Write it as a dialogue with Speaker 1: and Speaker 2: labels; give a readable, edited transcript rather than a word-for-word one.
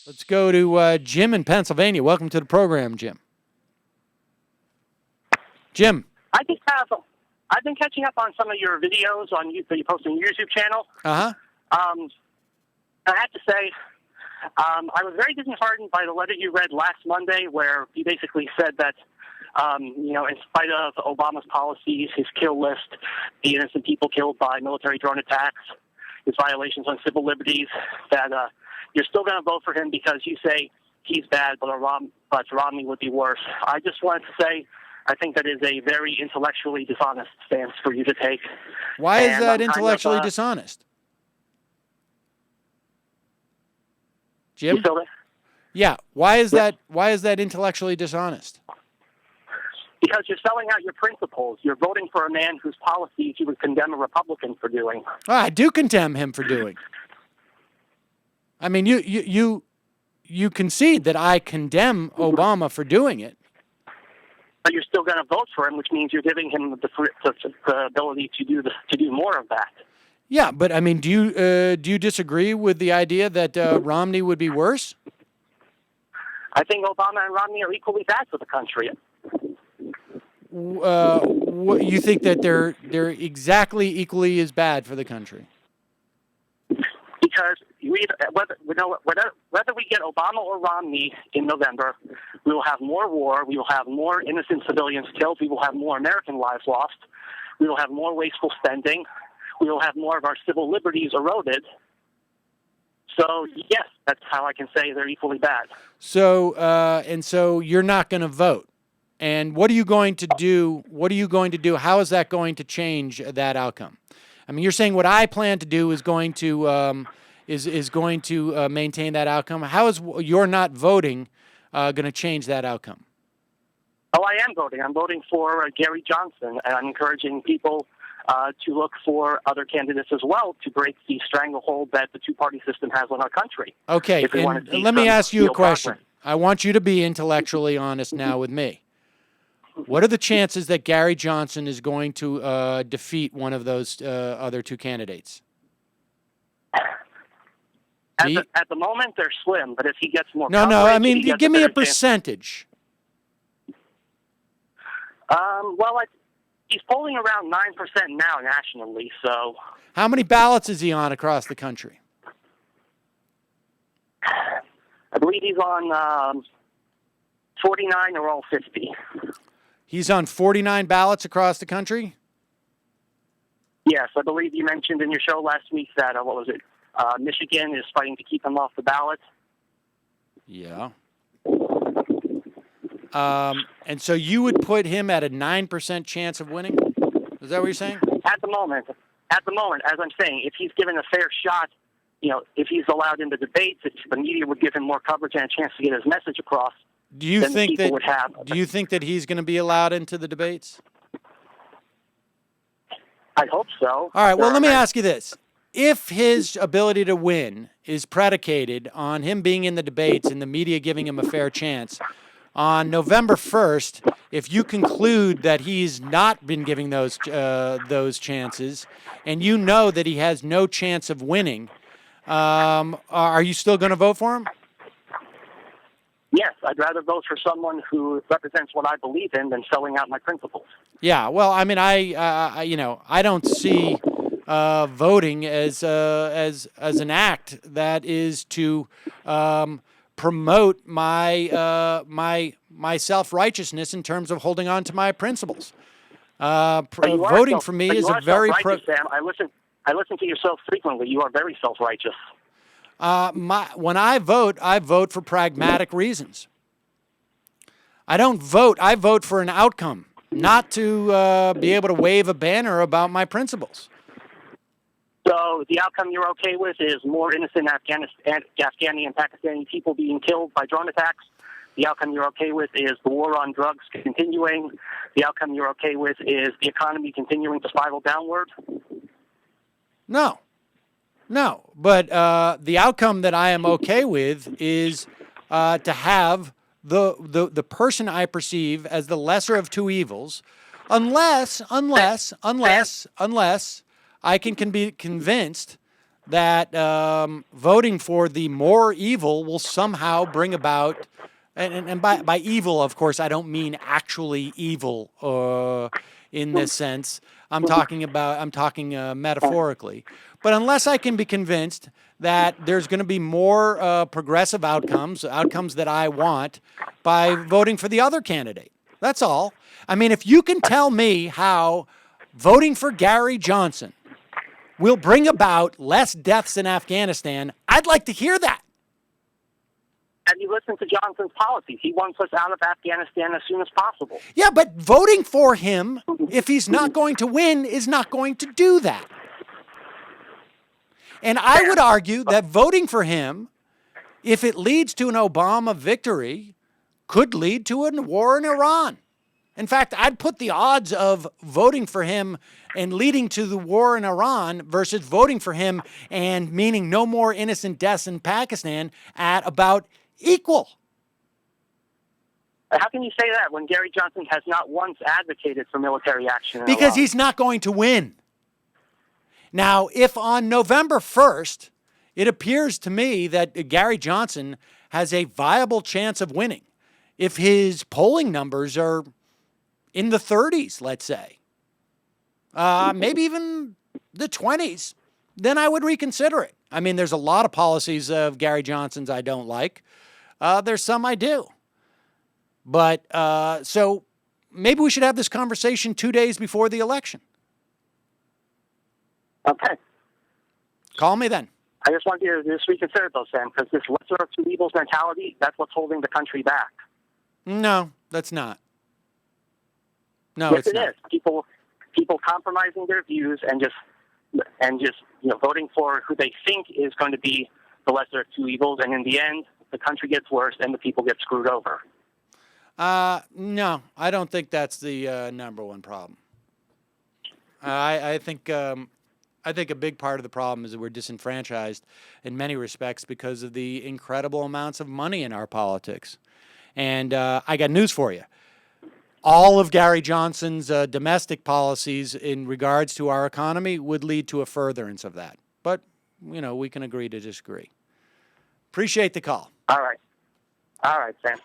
Speaker 1: Let's go to Jim in Pennsylvania. Welcome to the program, Jim. Jim.
Speaker 2: I've been catching up on some of your videos that you post on your YouTube channel.
Speaker 1: Uh-huh.
Speaker 2: I have to say, I was very disheartened by the letter you read last Monday, where you basically said that, in spite of Obama's policies, his kill list, the innocent people killed by military drone attacks, his violations on civil liberties, that you're still going to vote for him because you say he's bad, but Romney would be worse. I just wanted to say, I think that is a very intellectually dishonest stance for you to take.
Speaker 1: Why is that intellectually dishonest? Jim?
Speaker 2: You still there?
Speaker 1: Yeah. Why is that intellectually dishonest?
Speaker 2: Because you're selling out your principles. You're voting for a man whose policies you would condemn a Republican for doing.
Speaker 1: Oh, I do condemn him for doing. I mean, you concede that I condemn Obama for doing it.
Speaker 2: But you're still going to vote for him, which means you're giving him the ability to do more of that.
Speaker 1: Yeah, but I mean, do you disagree with the idea that Romney would be worse?
Speaker 2: I think Obama and Romney are equally bad for the country.
Speaker 1: You think that they're exactly equally as bad for the country?
Speaker 2: Because whether we get Obama or Romney in November, we will have more war, we will have more innocent civilians killed, we will have more American lives lost, we will have more wasteful spending, we will have more of our civil liberties eroded. So, yes, that's how I can say they're equally bad.
Speaker 1: So you're not going to vote. And what are you going to do? How is that going to change that outcome? I mean, you're saying what I plan to do is going to maintain that outcome. How is your not voting going to change that outcome?
Speaker 2: Oh, I am voting. I'm voting for Gary Johnson, and I'm encouraging people to look for other candidates as well to break the stranglehold that the two-party system has on our country.
Speaker 1: Okay, and let me ask you a question. I want you to be intellectually honest now with me. What are the chances that Gary Johnson is going to defeat one of those other two candidates?
Speaker 2: At the moment, they're slim, but if he gets more
Speaker 1: No, I mean, give me a percentage.
Speaker 2: He's polling around 9% now nationally, so...
Speaker 1: How many ballots is he on across the country?
Speaker 2: I believe he's on 49 or all 50.
Speaker 1: He's on 49 ballots across the country?
Speaker 2: Yes, I believe you mentioned in your show last week that, Michigan is fighting to keep him off the ballot.
Speaker 1: Yeah. And so you would put him at a 9% chance of winning? Is that what you're saying?
Speaker 2: At the moment, as I'm saying, if he's given a fair shot, if he's allowed in the debates, if the media would give him more coverage and a chance to get his message across,
Speaker 1: do you think that he's going to be allowed into the debates?
Speaker 2: I hope so.
Speaker 1: All right, well, let me ask you this. If his ability to win is predicated on him being in the debates and the media giving him a fair chance, on November 1st, if you conclude that he's not been giving those chances and you know that he has no chance of winning, are you still going to vote for him?
Speaker 2: Yes, I'd rather vote for someone who represents what I believe in than selling out my principles.
Speaker 1: Yeah, well, I mean, I don't see voting as an act that is to promote my self-righteousness in terms of holding on to my principles. Voting for me is a very
Speaker 2: Sam. I listen to yourself frequently. You are very self-righteous.
Speaker 1: When I vote for pragmatic reasons. I don't vote. I vote for an outcome, not to be able to wave a banner about my principles.
Speaker 2: So the outcome you're okay with is more innocent Afghani and Pakistani people being killed by drone attacks. The outcome you're okay with is the war on drugs continuing. The outcome you're okay with is the economy continuing to spiral downward.
Speaker 1: No, but the outcome that I am okay with is to have the person I perceive as the lesser of two evils, unless I can be convinced that voting for the more evil will somehow bring about, and by evil, of course, I don't mean actually evil in this sense. I'm talking metaphorically. But unless I can be convinced that there's going to be more progressive outcomes that I want by voting for the other candidate. That's all. I mean, if you can tell me how voting for Gary Johnson will bring about less deaths in Afghanistan, I'd like to hear that.
Speaker 2: Have you listened to Johnson's policies? He wants us out of Afghanistan as soon as possible.
Speaker 1: Yeah, but voting for him, if he's not going to win, is not going to do that. And I would argue that voting for him, if it leads to an Obama victory, could lead to a war in Iran. In fact, I'd put the odds of voting for him and leading to the war in Iran versus voting for him and meaning no more innocent deaths in Pakistan at about equal.
Speaker 2: How can you say that when Gary Johnson has not once advocated for military action in
Speaker 1: Because
Speaker 2: Iran?
Speaker 1: he's not going to win. Now, if on November 1st, it appears to me that Gary Johnson has a viable chance of winning, if his polling numbers are in the 30s, let's say, maybe even the 20s, then I would reconsider it. I mean, there's a lot of policies of Gary Johnson's I don't like. There's some I do. But so maybe we should have this conversation 2 days before the election.
Speaker 2: Okay.
Speaker 1: Call me then.
Speaker 2: I just want you to just reconsider those, Sam, because this lesser of two evils mentality, that's what's holding the country back.
Speaker 1: No, that's not. No,
Speaker 2: yes,
Speaker 1: it's
Speaker 2: it
Speaker 1: not.
Speaker 2: is. People compromising their views and just voting for who they think is going to be the lesser of two evils, and in the end, the country gets worse and the people get screwed over.
Speaker 1: No, I don't think that's the number one problem. I think a big part of the problem is that we're disenfranchised in many respects because of the incredible amounts of money in our politics. And I got news for you. All of Gary Johnson's domestic policies in regards to our economy would lead to a furtherance of that. But, we can agree to disagree. Appreciate the call.
Speaker 2: All right. All right, Sam.